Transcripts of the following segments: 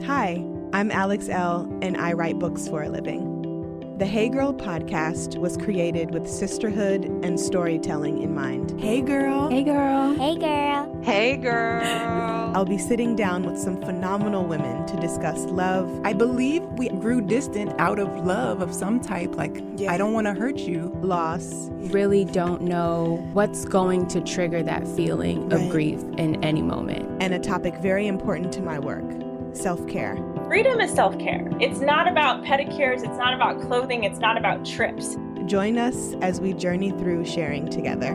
Hi, I'm Alex Elle, and I write books for a living. The Hey Girl podcast was created with sisterhood and storytelling in mind. Hey girl. Hey girl. Hey girl. Hey girl. I'll be sitting down with some phenomenal women to discuss love. I believe we grew distant out of love of some type, I don't want to hurt you. Loss. Really don't know what's going to trigger that feeling of grief in any moment. And a topic very important to my work, self-care. Freedom is self-care. It's not about pedicures. It's not about clothing. It's not about trips. Join us as we journey through sharing together.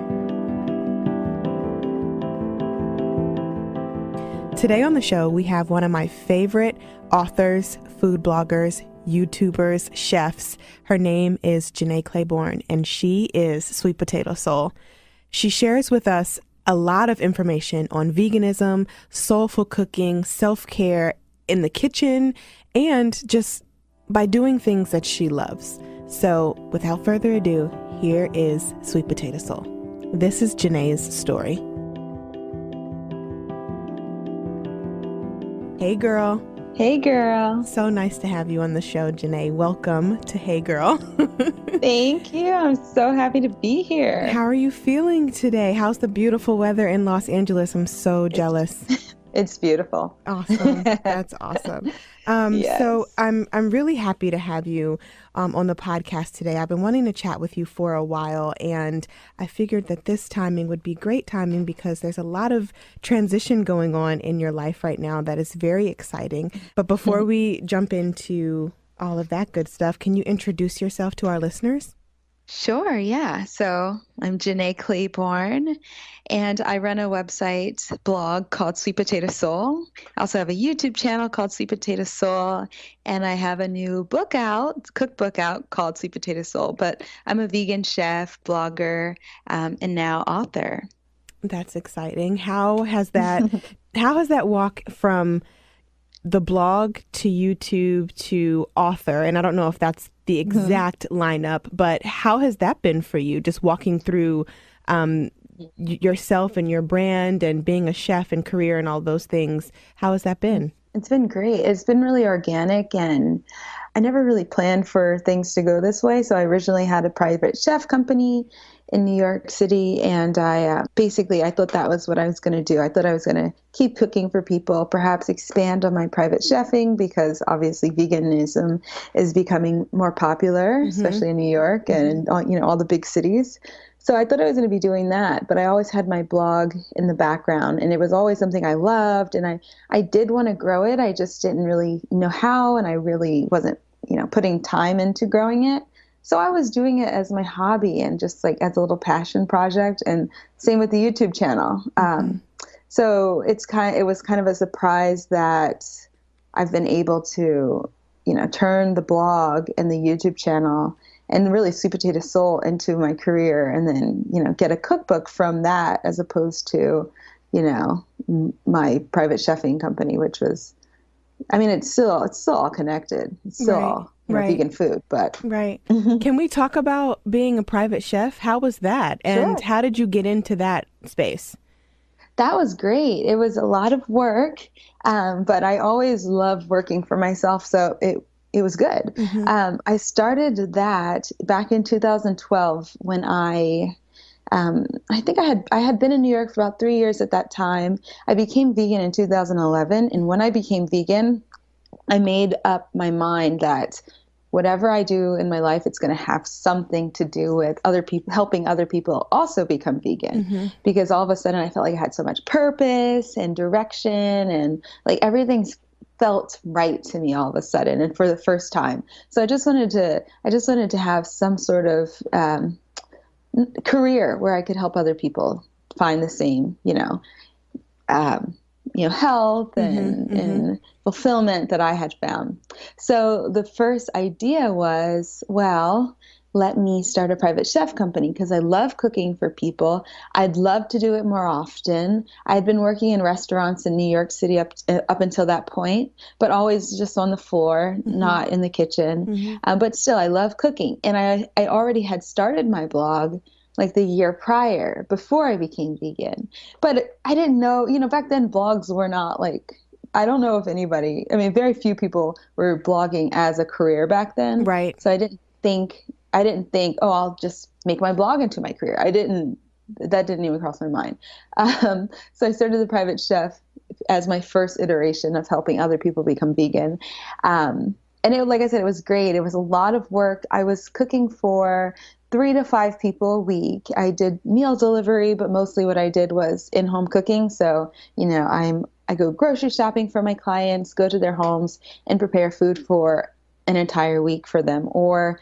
Today on the show, we have one of my favorite authors, food bloggers, YouTubers, chefs. Her name is Jenné Claiborne, and she is Sweet Potato Soul. She shares with us a lot of information on veganism, soulful cooking, self-care in the kitchen, and just by doing things that she loves. So without further ado, here is Sweet Potato Soul. This is Jenné's story. Hey girl. Hey girl. So nice to have you on the show, Jenné. Welcome to Hey Girl. Thank you. I'm so happy to be here. How are you feeling today? How's the beautiful weather in Los Angeles? I'm so jealous. It's beautiful. Awesome. That's awesome. Yes. So I'm really happy to have you on the podcast today. I've been wanting to chat with you for a while, and I figured that this timing would be great timing because there's a lot of transition going on in your life right now that is very exciting. But before we jump into all of that good stuff, can you introduce yourself to our listeners? Sure, yeah. So I'm Jenné Claiborne, and I run a blog called Sweet Potato Soul. I also have a YouTube channel called Sweet Potato Soul, and I have a new cookbook out called Sweet Potato Soul. But I'm a vegan chef, blogger, and now author. That's exciting. How has that walk from the blog to YouTube to author, and I don't know if that's the exact lineup, but how has that been for you, just walking through yourself and your brand and being a chef and career and all those things? How has that been? It's been great. It's been really organic, and I never really planned for things to go this way. So I originally had a private chef company in New York City, and I thought that was what I was going to do. I thought I was going to keep cooking for people, perhaps expand on my private chefing, because obviously veganism is becoming more popular, especially in New York and all the big cities. So I thought I was going to be doing that, but I always had my blog in the background, and it was always something I loved, and I did want to grow it. I just didn't really know how, and I really wasn't, putting time into growing it. So I was doing it as my hobby and just like as a little passion project, and same with the YouTube channel. So it was kind of a surprise that I've been able to, turn the blog and the YouTube channel and really Sweet Potato Soul into my career, and then, get a cookbook from that as opposed to, my private chefing company, which was, it's still all connected. It's still all vegan food, but. Right. Can we talk about being a private chef? How was that? And how did you get into that space? That was great. It was a lot of work, but I always loved working for myself, so it was good. I started that back in 2012 when I think I had been in New York for about 3 years at that time. I became vegan in 2011, and when I became vegan, I made up my mind that whatever I do in my life, it's going to have something to do with other people, helping other people also become vegan. Because all of a sudden I felt like I had so much purpose and direction, and like everything felt right to me all of a sudden, and for the first time. So I just wanted to have some sort of career where I could help other people find the same, health and fulfillment that I had found. So the first idea was, well, let me start a private chef company because I love cooking for people. I'd love to do it more often. I had been working in restaurants in New York City up until that point, but always just on the floor, not in the kitchen. But still, I love cooking. And I already had started my blog like the year prior, before I became vegan. But I didn't know, back then blogs were not like I don't know if anybody, I mean, very few people were blogging as a career back then. Right. So I didn't think, oh, I'll just make my blog into my career. That didn't even cross my mind. So I started The Private Chef as my first iteration of helping other people become vegan. And like I said, it was great. It was a lot of work. I was cooking for 3 to 5 people a week. I did meal delivery, but mostly what I did was in-home cooking. So, I go grocery shopping for my clients, go to their homes and prepare food for an entire week for them. Or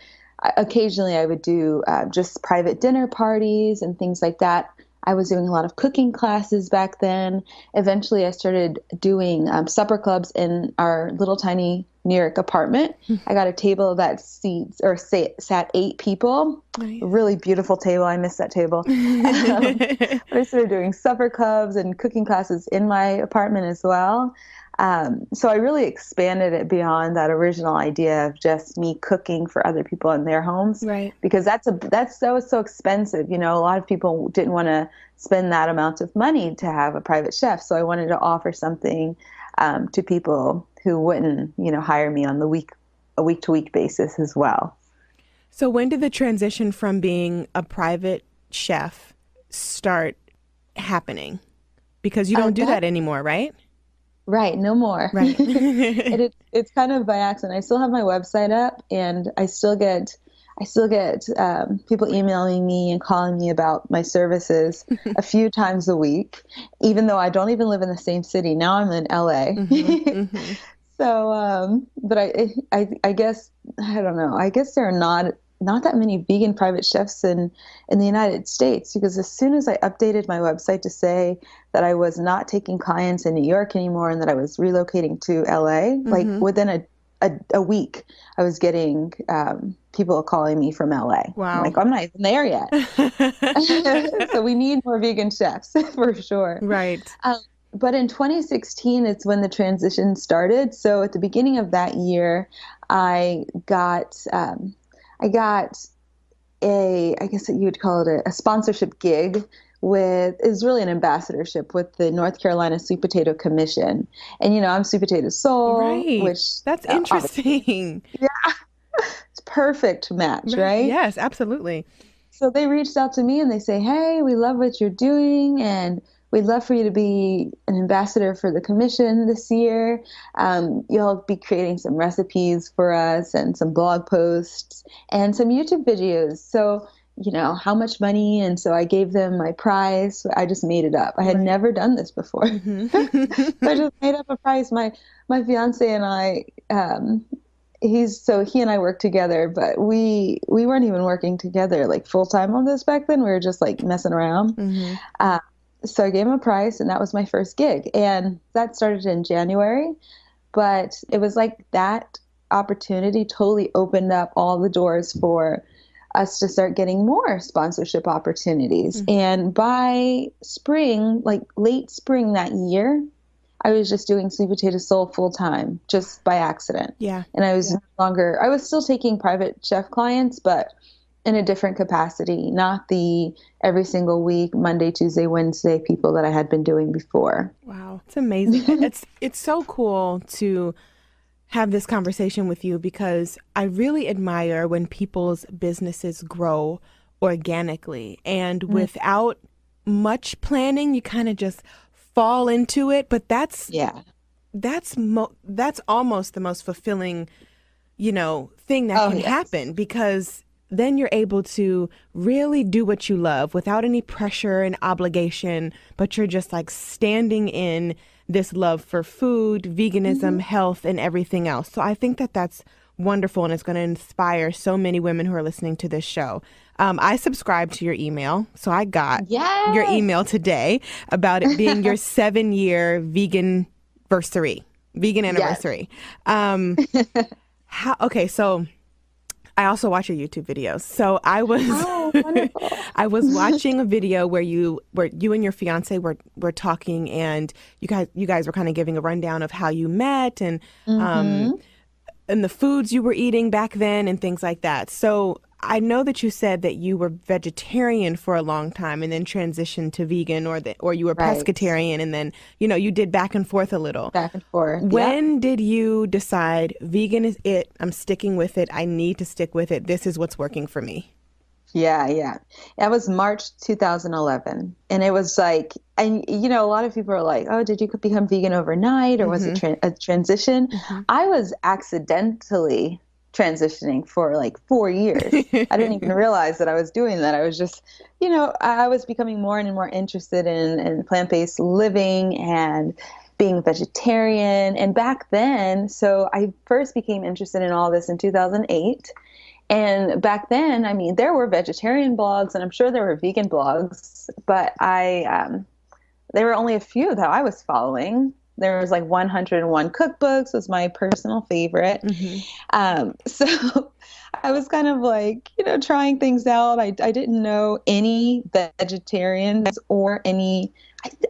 occasionally I would do just private dinner parties and things like that. I was doing a lot of cooking classes back then. Eventually I started doing supper clubs in our little tiny New York apartment. I got a table that sat 8 people. Nice. A really beautiful table. I miss that table. But I started doing supper clubs and cooking classes in my apartment as well. So I really expanded it beyond that original idea of just me cooking for other people in their homes, right? Because that's so expensive. A lot of people didn't want to spend that amount of money to have a private chef. So I wanted to offer something to people who wouldn't, hire me on a week-to-week basis as well. So when did the transition from being a private chef start happening? Because you don't do that anymore, right? Right. No more. Right. It's kind of by accident. I still have my website up and I still get people emailing me and calling me about my services a few times a week, even though I don't even live in the same city. Now I'm in LA. Mm-hmm. So, but I guess, I don't know. I guess there are not that many vegan private chefs in the United States, because as soon as I updated my website to say that I was not taking clients in New York anymore and that I was relocating to LA, like within a week, I was getting people calling me from LA. Wow. I'm like, I'm not even there yet. So we need more vegan chefs for sure. Right. But in 2016, it's when the transition started. So at the beginning of that year, I got I guess you would call it a sponsorship gig is really an ambassadorship with the North Carolina Sweet Potato Commission. And, I'm Sweet Potato Soul, right. Which that's interesting. Yeah. It's perfect match, right? Yes, absolutely. So they reached out to me and they say, hey, we love what you're doing and we'd love for you to be an ambassador for the commission this year. You'll be creating some recipes for us and some blog posts and some YouTube videos. So, how much money? And so I gave them my price. I just made it up. I had never done this before. Mm-hmm. So I just made up a price. My fiance and I, he and I work together, but we weren't even working together like full time on this back then. We were just like messing around. Mm-hmm. So I gave him a price and that was my first gig. And that started in January, but it was like that opportunity totally opened up all the doors for us to start getting more sponsorship opportunities. Mm-hmm. And by spring, like late spring that year, I was just doing Sweet Potato Soul full time, just by accident. Yeah. And I was I was still taking private chef clients, but in a different capacity, not the every single week, Monday, Tuesday, Wednesday people that I had been doing before. Wow. It's amazing. It's so cool to have this conversation with you because I really admire when people's businesses grow organically and without much planning, you kind of just fall into it. But that's almost the most fulfilling, thing that can happen, because then you're able to really do what you love without any pressure and obligation, but you're just like standing in this love for food, veganism, health, and everything else. So I think that that's wonderful, and it's going to inspire so many women who are listening to this show. I subscribed to your email, so I got your email today about it being your 7-year vegan anniversary. Okay, so I also watch your YouTube videos. So I was I was watching a video where you and your fiance were talking, and you guys were kind of giving a rundown of how you met and the foods you were eating back then and things like that. So I know that you said that you were vegetarian for a long time and then transitioned to vegan, or you were Right. pescatarian and then, you did back and forth a little. Back and forth. When did you decide vegan is it? I'm sticking with it. I need to stick with it. This is what's working for me. Yeah. That was March 2011. And it was like, and a lot of people are like, oh, did you become vegan overnight or was it a transition? I was accidentally transitioning for like 4 years. I didn't even realize that I was doing that. I was just, I was becoming more and more interested in plant-based living and being a vegetarian. And back then, so I first became interested in all this in 2008. And back then, I mean, there were vegetarian blogs and I'm sure there were vegan blogs, but there were only a few that I was following. There was like 101 cookbooks was my personal favorite. So I was kind of like, trying things out. I didn't know any vegetarians or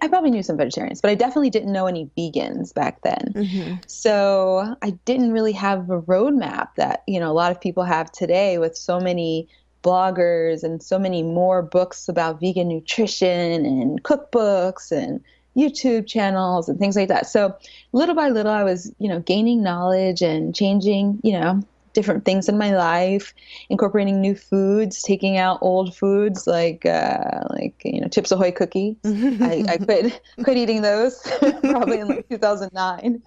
I probably knew some vegetarians, but I definitely didn't know any vegans back then. So I didn't really have a roadmap that, a lot of people have today with so many bloggers and so many more books about vegan nutrition and cookbooks and YouTube channels and things like that. So little by little, I was, gaining knowledge and changing, different things in my life, incorporating new foods, taking out old foods like Chips Ahoy cookies. I quit eating those probably in like 2009.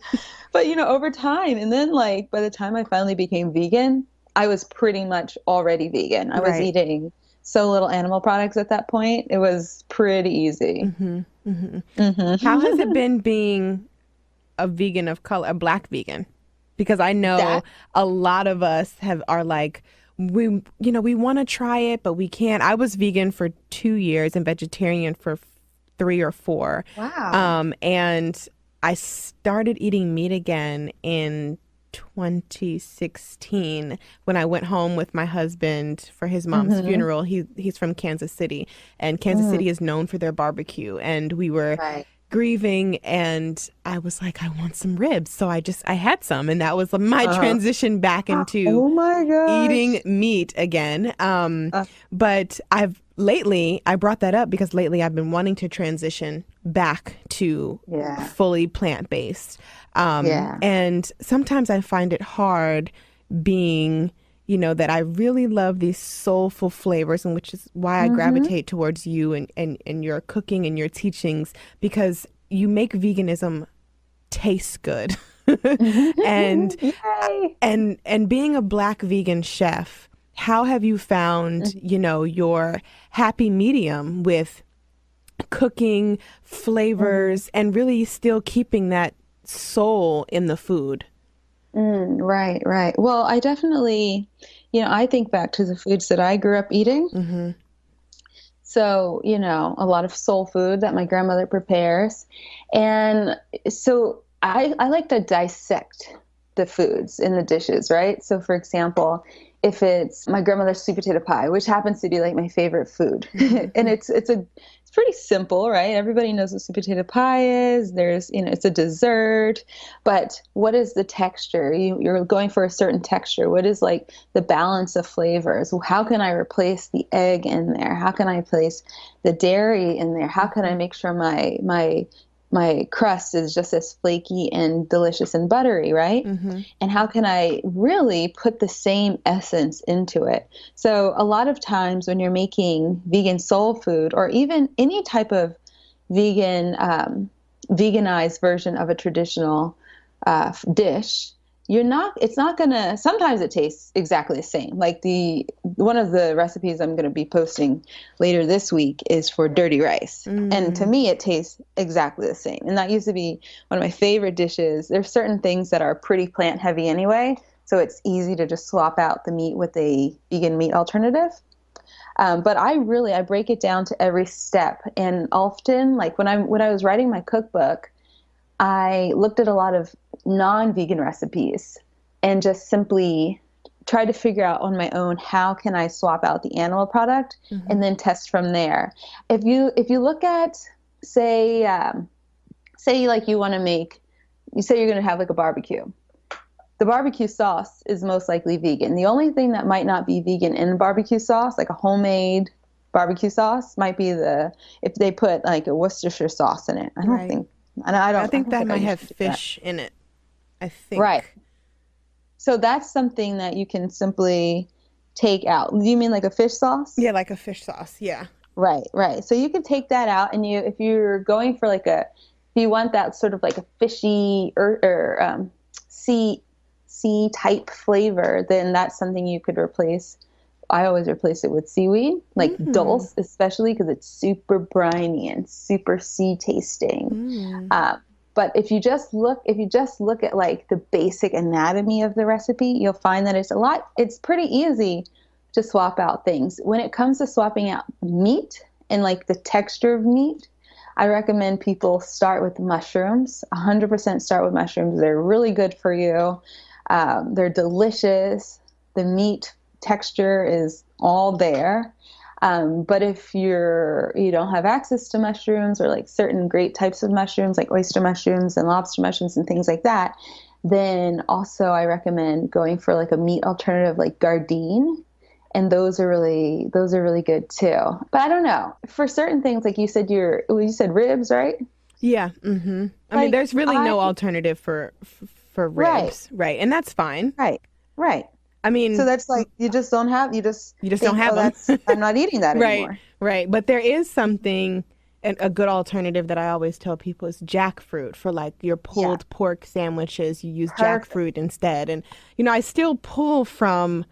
But, over time, and then like by the time I finally became vegan, I was pretty much already vegan. I was eating so little animal products at that point. It was pretty easy. How has it been being a vegan of color, a Black vegan? Because I know a lot of us are like, we want to try it, but we can't. I was vegan for 2 years and vegetarian for 3 or 4. Wow. And I started eating meat again in 2016 when I went home with my husband for his mom's funeral. He's from Kansas City, and Kansas City is known for their barbecue. And we were grieving, and I was like, I want some ribs. So I had some, and that was my transition back into eating meat again. But I brought that up because lately I've been wanting to transition back to fully plant-based. And sometimes I find it hard being, that I really love these soulful flavors, and which is why I gravitate towards you and your cooking and your teachings, because you make veganism taste good. and being a Black vegan chef, how have you found, your happy medium with cooking, flavors, and really still keeping that soul in the food? Right. Well, I definitely, I think back to the foods that I grew up eating. So, a lot of soul food that my grandmother prepares. And so I like to dissect the foods in the dishes, right? So for example, if it's my grandmother's sweet potato pie, which happens to be like my favorite food, and it's pretty simple, right? Everybody knows what sweet potato pie is. There's, it's a dessert, but what is the texture? You're going for a certain texture. What is like the balance of flavors? How can I replace the egg in there? How can I place the dairy in there? How can I make sure my crust is just as flaky and delicious and buttery, right? And how can I really put the same essence into it? So a lot of times when you're making vegan soul food, or even any type of veganized version of a traditional dish, sometimes it tastes exactly the same. Like one of the recipes I'm going to be posting later this week is for dirty rice. And to me, it tastes exactly the same. And that used to be one of my favorite dishes. There's certain things that are pretty plant heavy anyway, so it's easy to just swap out the meat with a vegan meat alternative. But I break it down to every step. And often, like when I was writing my cookbook, I looked at a lot of non-vegan recipes and just simply tried to figure out on my own, how can I swap out the animal product and then test from there. If you look at, say like you say you're going to have like a barbecue. the barbecue sauce is most likely vegan. The only thing that might not be vegan in barbecue sauce, like a homemade barbecue sauce, might be if they put like a Worcestershire sauce in it. I don't think, and I think that think might I have usually do fish in it. I think. Right. So that's something that you can simply take out. Do you mean like a fish sauce? Yeah, like a fish sauce. Yeah. Right. So you can take that out, and if you're going for if you want that sort of like a fishy or sea type flavor, then that's something you could replace. I always replace it with seaweed, like dulse, especially because it's super briny and super sea tasting. But if you just look at like the basic anatomy of the recipe, you'll find that it's pretty easy to swap out things. When it comes to swapping out meat and like the texture of meat, I recommend people start with mushrooms. 100% start with mushrooms. They're really good for you. They're delicious. The meat texture is all there. But if you don't have access to mushrooms or like certain great types of mushrooms, like oyster mushrooms and lobster mushrooms and things like that, then also I recommend going for like a meat alternative like Gardein. And those are really good too. But I don't know, for certain things, like you said, you said ribs, right? Yeah. Mm-hmm. I mean, there's really no alternative for ribs, right? And that's fine. Right. I mean, so that's like you just don't have don't have them. I'm not eating that anymore. Right. But there is something, a good alternative that I always tell people is jackfruit for like your pulled pork sandwiches. You use jackfruit instead, and I still pull from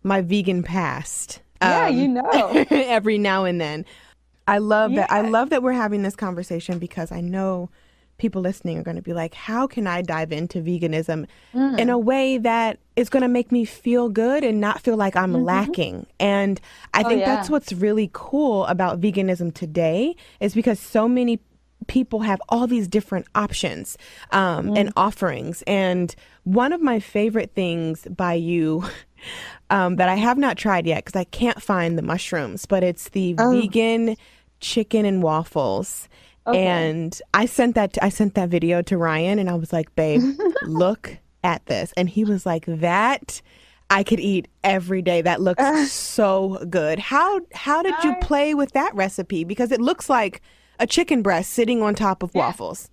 my vegan past. Every now and then. I love that. I love that we're having this conversation because I know people listening are going to be like, how can I dive into veganism in a way that is going to make me feel good and not feel like I'm lacking? And I think that's what's really cool about veganism today, is because so many people have all these different options and offerings. And one of my favorite things by you that I have not tried yet because I can't find the mushrooms, but it's the vegan chicken and waffles. Okay. And I sent that video to Ryan, and I was like, babe, look at this. And he was like, that I could eat every day. That looks so good. How did you play with that recipe? Because it looks like a chicken breast sitting on top of waffles.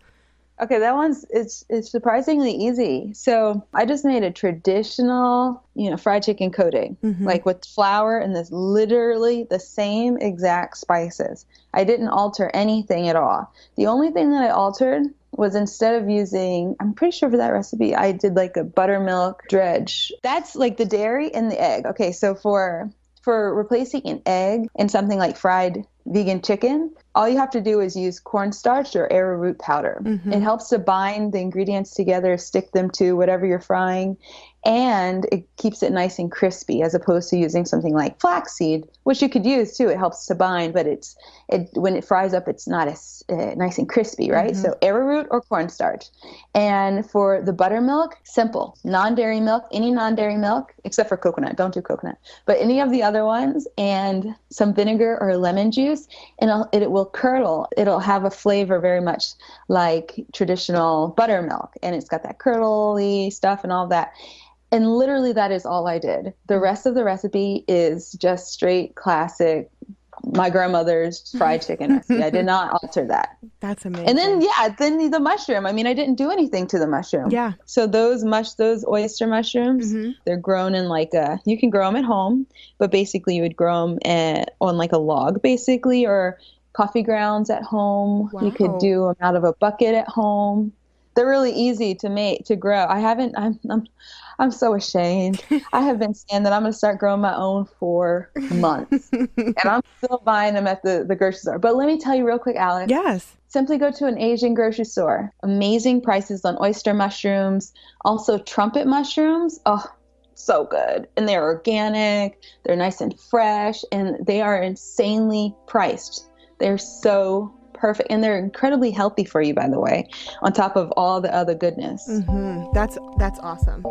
Okay, that it's surprisingly easy. So I just made a traditional, fried chicken coating, like with flour and this literally the same exact spices. I didn't alter anything at all. The only thing that I altered was, instead of using, I'm pretty sure for that recipe, I did like a buttermilk dredge. That's like the dairy and the egg. Okay, so for replacing an egg in something like fried vegan chicken, all you have to do is use cornstarch or arrowroot powder. It helps to bind the ingredients together, stick them to whatever you're frying, and it keeps it nice and crispy, as opposed to using something like flaxseed, which you could use too. It helps to bind, but when it fries up, it's not as nice and crispy, right? So arrowroot or cornstarch. And for the buttermilk, simple, non-dairy milk, any non-dairy milk, except for coconut. Don't do coconut, but any of the other ones, and some vinegar or lemon juice, and it will curdle. It'll have a flavor very much like traditional buttermilk, and it's got that curdly stuff and all that. And literally that is all I did. The rest of the recipe is just straight classic, my grandmother's fried chicken recipe. I did not alter that. That's amazing. And then the mushroom. I mean, I didn't do anything to the mushroom. Yeah. So those oyster mushrooms, they're grown in you can grow them at home, but basically you would grow them on like a log, basically, or coffee grounds at home. Wow. You could do them out of a bucket at home. They're really easy to grow. I'm so ashamed. I have been saying that I'm going to start growing my own for months, and I'm still buying them at the grocery store. But let me tell you real quick, Alex. Yes. Simply go to an Asian grocery store. Amazing prices on oyster mushrooms. Also trumpet mushrooms. Oh, so good. And they're organic. They're nice and fresh, and they are insanely priced. They're so perfect, and they're incredibly healthy for you, by the way, on top of all the other goodness. That's awesome.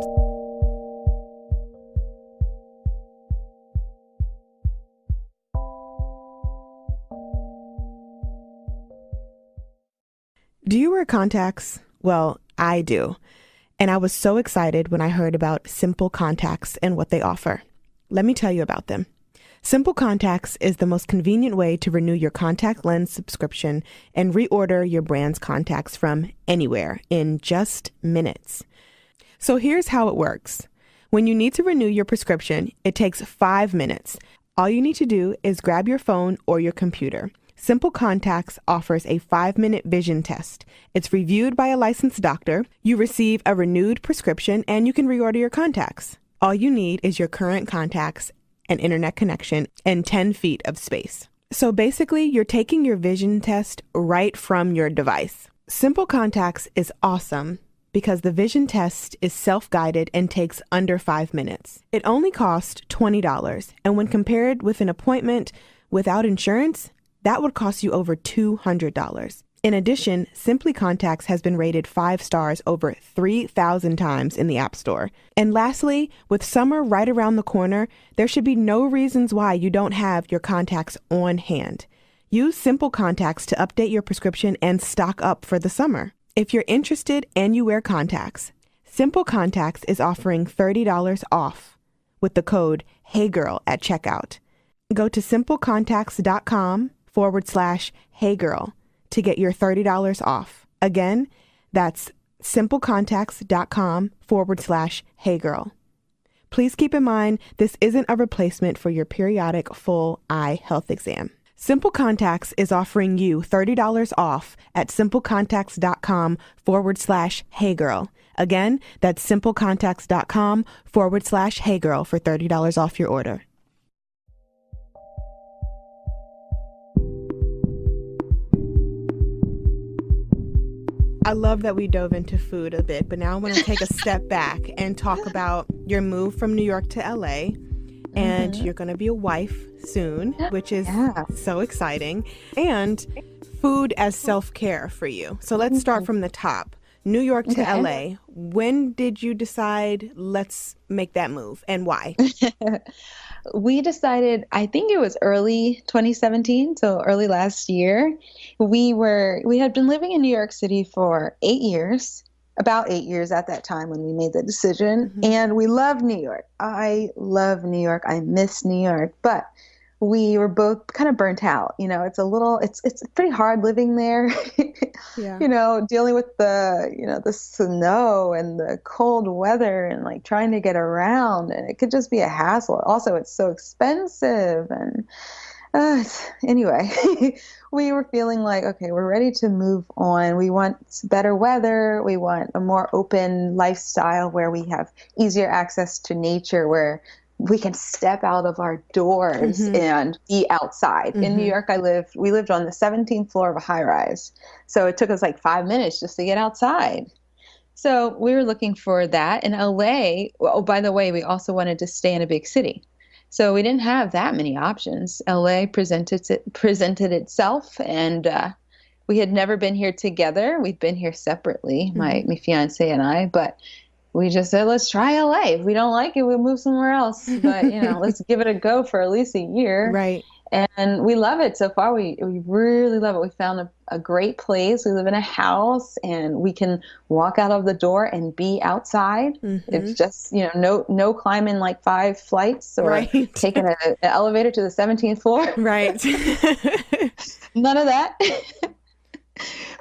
Do you wear contacts? Well, I do. And I was so excited when I heard about Simple Contacts and what they offer. Let me tell you about them. Simple Contacts is the most convenient way to renew your contact lens subscription and reorder your brand's contacts from anywhere in just minutes. So here's how it works. When you need to renew your prescription, it takes 5 minutes. All you need to do is grab your phone or your computer. Simple Contacts offers a 5-minute vision test. It's reviewed by a licensed doctor. You receive a renewed prescription and you can reorder your contacts. All you need is your current contacts, an internet connection, and 10 feet of space. So basically, you're taking your vision test right from your device. Simple Contacts is awesome because the vision test is self-guided and takes under 5 minutes. It only costs $20, and when compared with an appointment without insurance, that would cost you over $200. In addition, Simply Contacts has been rated 5 stars over 3,000 times in the App Store. And lastly, with summer right around the corner, there should be no reasons why you don't have your contacts on hand. Use Simple Contacts to update your prescription and stock up for the summer. If you're interested and you wear contacts, Simple Contacts is offering $30 off with the code HeyGirl at checkout. Go to simplecontacts.com/HeyGirl to get your $30 off. Again, that's simplecontacts.com/HeyGirl. Please keep in mind, this isn't a replacement for your periodic full eye health exam. Simple Contacts is offering you $30 off at simplecontacts.com/HeyGirl. Again, that's simplecontacts.com/HeyGirl for $30 off your order. I love that we dove into food a bit, but now I want to take a step back and talk about your move from New York to LA. And you're going to be a wife soon, which is so exciting. And food as self-care for you. So let's start from the top. New York to LA. When did you decide, let's make that move, and why? We decided, I think it was early 2017, so early last year. We had been living in New York City for 8 years, about 8 years at that time when we made the decision. And we love New York. I love New York. I miss New York, but we were both kind of burnt out. You know, it's pretty hard living there, you know, dealing with the snow and the cold weather and like trying to get around, and it could just be a hassle. Also, it's so expensive. And anyway, we were feeling like, okay, we're ready to move on. We want better weather. We want a more open lifestyle where we have easier access to nature, where we can step out of our doors and be outside. In New York, we lived on the 17th floor of a high rise. So it took us like 5 minutes just to get outside. So we were looking for that. In LA, oh, by the way, we also wanted to stay in a big city. So we didn't have that many options. LA presented itself, and we had never been here together. We'd been here separately, my fiance and I, but we just said, let's try LA. If we don't like it, we'll move somewhere else. But, you know, let's give it a go for at least a year. Right. And we love it so far. We really love it. We found a great place. We live in a house, and we can walk out of the door and be outside. It's just, you know, no climbing like 5 flights or taking an elevator to the 17th floor. Right. None of that.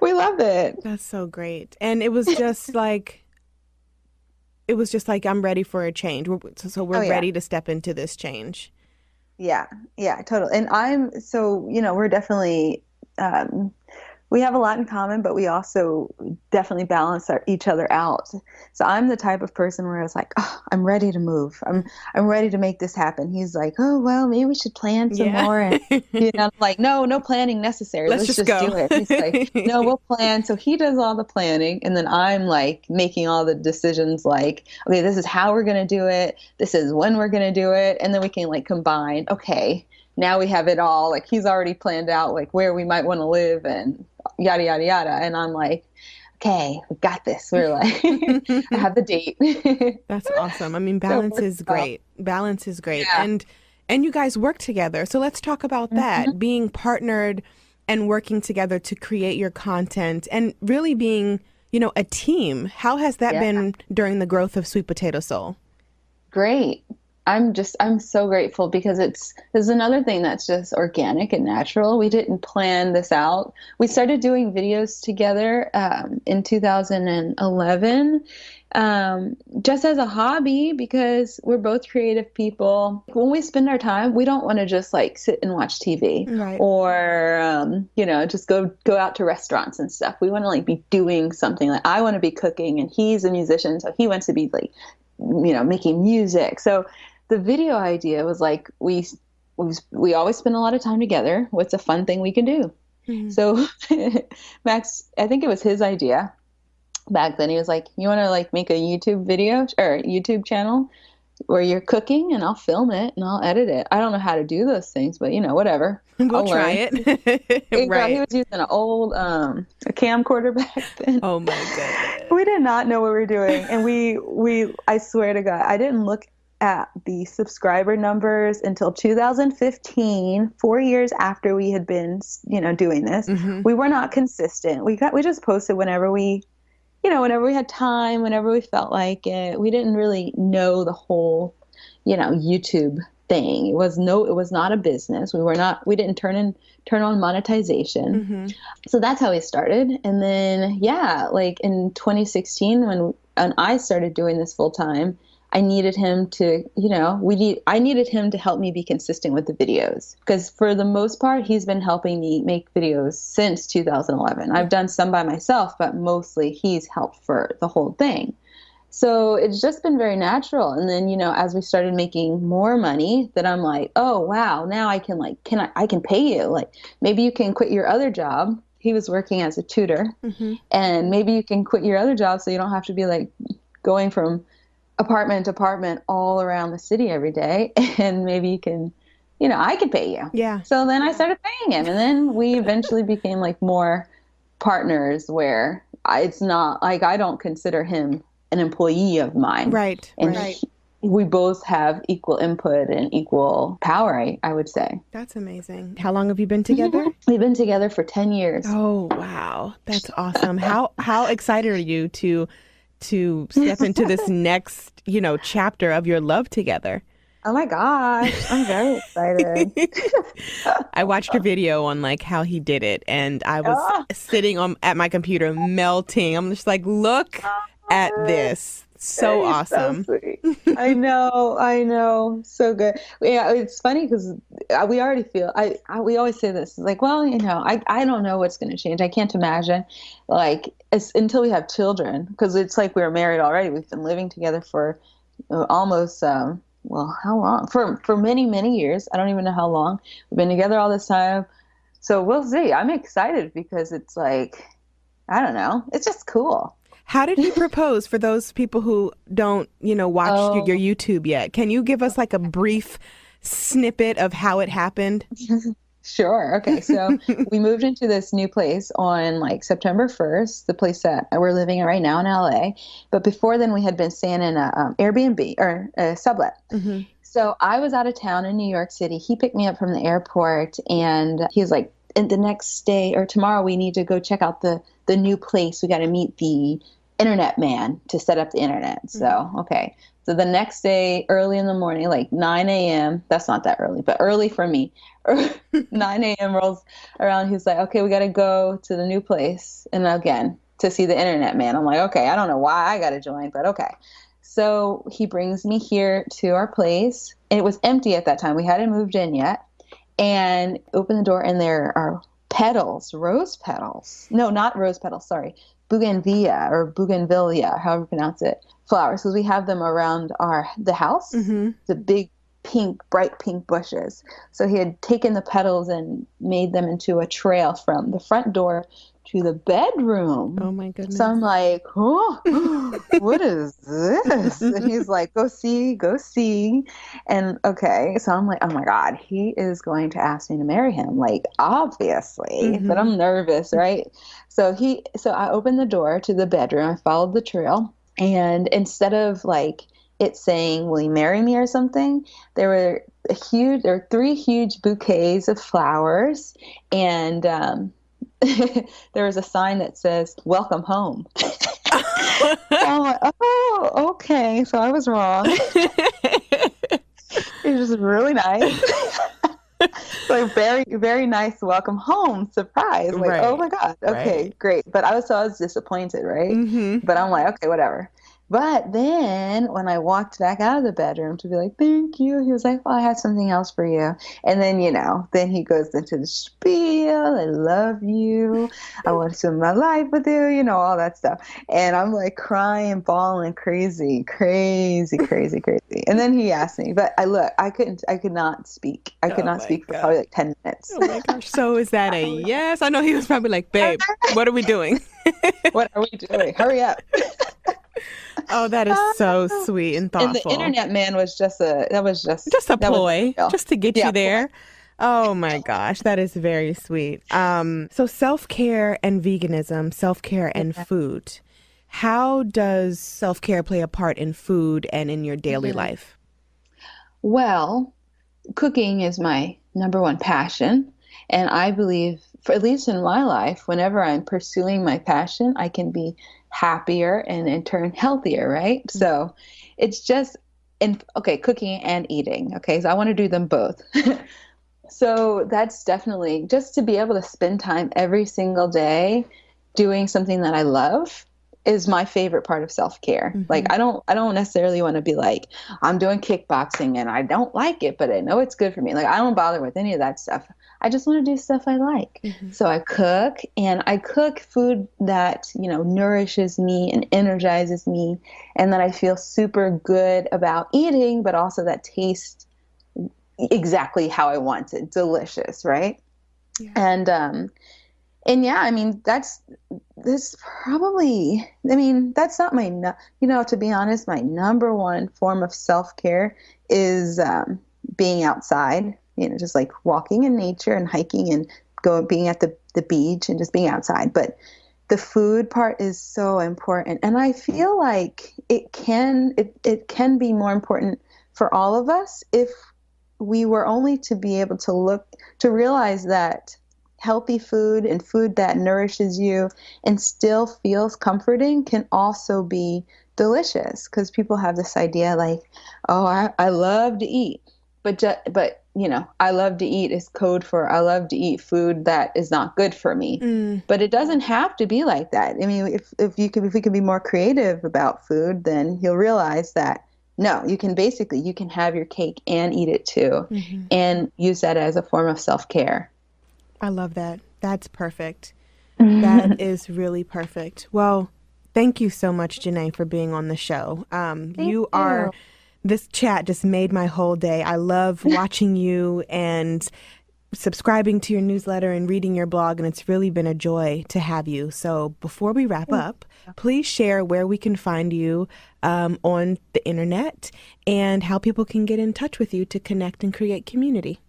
We love it. That's so great. And it was just like, I'm ready for a change. So we're ready to step into this change. Yeah, totally. And we're definitely, we have a lot in common, but we also definitely balance each other out. So I'm the type of person where I was like, oh, I'm ready to move. I'm ready to make this happen. He's like, oh, well, maybe we should plan some more. And, you know, I'm like, no planning necessary. Let's just go. Do it. He's like, no, we'll plan. So he does all the planning. And then I'm like making all the decisions like, okay, this is how we're going to do it. This is when we're going to do it. And then we can like combine, okay, now we have it all. Like he's already planned out like where we might want to live and yada, yada, yada. And I'm like, okay, we got this. We're like, I have the date. That's awesome. I mean, balance is great. Balance is great. Yeah. And you guys work together. So let's talk about that, being partnered and working together to create your content and really being a team. How has that Yeah. been during the growth of Sweet Potato Soul? Great. I'm so grateful because there's another thing that's just organic and natural. We didn't plan this out. We started doing videos together in 2011, just as a hobby because we're both creative people. When we spend our time, we don't want to just like sit and watch TV Right. or just go out to restaurants and stuff. We want to like be doing something. Like I want to be cooking, and he's a musician, so he wants to be like making music. So the video idea was like we always spend a lot of time together. What's a fun thing we can do? Mm-hmm. So Max, I think it was his idea back then. He was like, "You want to like make a YouTube video or YouTube channel where you're cooking, and I'll film it and I'll edit it. I don't know how to do those things, but We'll try it." Right. He was using an old a camcorder back then. Oh my goodness. We did not know what we were doing, and we I swear to God, I didn't look at the subscriber numbers until 2015, 4 years after we had been, doing this. Mm-hmm. We were not consistent. We just posted whenever we had time, whenever we felt like it. We didn't really know the whole, YouTube thing. It was not a business. We didn't turn on monetization. Mm-hmm. So that's how we started. And then, like in 2016, when I started doing this full time, I needed him to, I needed him to help me be consistent with the videos, because for the most part, he's been helping me make videos since 2011. I've done some by myself, but mostly he's helped for the whole thing. So it's just been very natural. And then, as we started making more money, then I'm like, oh, wow, now I can I can pay you. Like, maybe you can quit your other job. He was working as a tutor, mm-hmm. and maybe you can quit your other job so you don't have to be like going from apartment to apartment all around the city every day. And maybe you can, I could pay you. Yeah. So then I started paying him. And then we eventually became like more partners where it's not like, I don't consider him an employee of mine. Right. And right. We both have equal input and equal power, I would say. That's amazing. How long have you been together? We've been together for 10 years. Oh, wow. That's awesome. How excited are you to step into this next, chapter of your love together? Oh my gosh, I'm very excited. I watched a video on like how he did it, and I was sitting at my computer melting. I'm just like, look at this. So awesome. So sweet. I know. So good. Yeah, it's funny because we already feel, we always say this, like, well, I don't know what's going to change. I can't imagine like until we have children, because it's like we were married already. We've been living together for almost, how long? For many, many years. I don't even know how long. We've been together all this time. So we'll see. I'm excited because it's like, I don't know. It's just cool. How did he propose for those people who don't, watch your YouTube yet? Can you give us like a brief snippet of how it happened? Sure. Okay. So we moved into this new place on like September 1st, the place that we're living in right now in LA. But before then, we had been staying in a Airbnb or a sublet. Mm-hmm. So I was out of town in New York City. He picked me up from the airport, and he was like, the next day or tomorrow, we need to go check out the new place. We got to meet the internet man to set up the internet. So, okay. So the next day, early in the morning, like 9 a.m., that's not that early, but early for me, 9 a.m. rolls around. He's like, okay, we got to go to the new place. And again, to see the internet man. I'm like, okay, I don't know why I got to join, but okay. So he brings me here to our place. And it was empty at that time. We hadn't moved in yet. And open the door, and there are petals, rose petals. No, not rose petals, sorry. Bougainvillea or bougainvillea, however you pronounce it, flowers. So we have them around the house, mm-hmm. the big bright pink bushes. So he had taken the petals and made them into a trail from the front door to the bedroom. Oh my goodness. So I'm like, oh, what is this? And he's like, go see. And okay. So I'm like, oh my God, he is going to ask me to marry him. Like, obviously, mm-hmm. but I'm nervous, right? So I opened the door to the bedroom. I followed the trail. And instead of like it saying, will you marry me or something, there were 3 huge bouquets of flowers and, there was a sign that says, "Welcome home." I'm like, oh, okay. So I was wrong. It was just really nice. Like very, very nice welcome home surprise. Like, Right. oh my God. Okay, Right. great. But I was disappointed, right? Mm-hmm. But I'm like, okay, whatever. But then when I walked back out of the bedroom to be like, thank you, he was like, well, I had something else for you. And then, then he goes into the spiel. I love you. I want to spend my life with you, all that stuff. And I'm like crying, bawling, crazy. And then he asked me, but I could not speak. I could not speak for probably like 10 minutes. Oh my gosh. So is that a yes? I know he was probably like, babe, what are we doing? What are we doing? Hurry up. Oh, that is so sweet and thoughtful. And the internet man was just a ploy, just to get you there. Oh my gosh, that is very sweet. So self-care and veganism, self-care and food. How does self-care play a part in food and in your daily life? Well, cooking is my number one passion. And I believe, for at least in my life, whenever I'm pursuing my passion, I can be happier and in turn healthier, right? Mm-hmm. So it's just, cooking and eating. Okay, so I want to do them both. So that's definitely just to be able to spend time every single day doing something that I love is my favorite part of self-care. Mm-hmm. Like I don't necessarily want to be like, I'm doing kickboxing and I don't like it, but I know it's good for me. Like I don't bother with any of that stuff. I just want to do stuff I like. Mm-hmm. So I cook, and I cook food that, nourishes me and energizes me, and that I feel super good about eating, but also that tastes exactly how I want it. Delicious, right? Yeah. And yeah, I mean, that's not my, to be honest, my number one form of self-care is being outside, just like walking in nature and hiking and being at the beach and just being outside. But the food part is so important. And I feel like it can be more important for all of us if we were only to be able to realize that healthy food and food that nourishes you and still feels comforting can also be delicious. Because people have this idea like, oh, I love to eat, but I love to eat is code for I love to eat food that is not good for me. Mm. But it doesn't have to be like that. I mean, if we can be more creative about food, then you'll realize that no, you can have your cake and eat it too, mm-hmm. and use that as a form of self-care. I love that. That's perfect. That is really perfect. Well, thank you so much, Jenné, for being on the show. This chat just made my whole day. I love watching you and subscribing to your newsletter and reading your blog, and it's really been a joy to have you. So before we wrap up, please share where we can find you on the internet and how people can get in touch with you to connect and create community.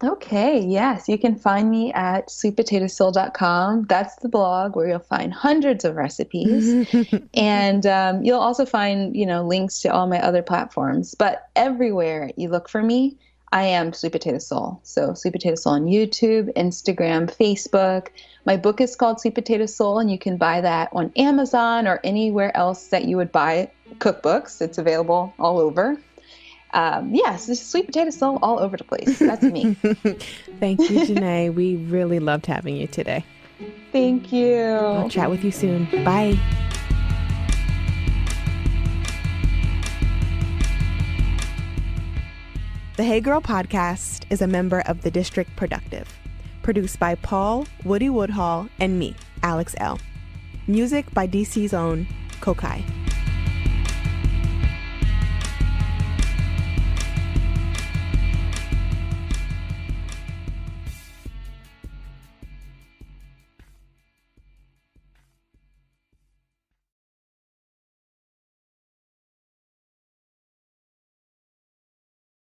Okay, yes. You can find me at sweetpotatosoul.com. That's the blog where you'll find hundreds of recipes. And you'll also find, links to all my other platforms. But everywhere you look for me, I am Sweet Potato Soul. So Sweet Potato Soul on YouTube, Instagram, Facebook. My book is called Sweet Potato Soul, and you can buy that on Amazon or anywhere else that you would buy cookbooks. It's available all over. Yes, this is Sweet Potato Soul all over the place. That's me. Thank you, Jenné. We really loved having you today. Thank you. I'll chat with you soon. Bye. The Hey Girl podcast is a member of the District Productive, produced by Paul Woody Woodhall and me, Alex Elle. Music by DC's own Kokai.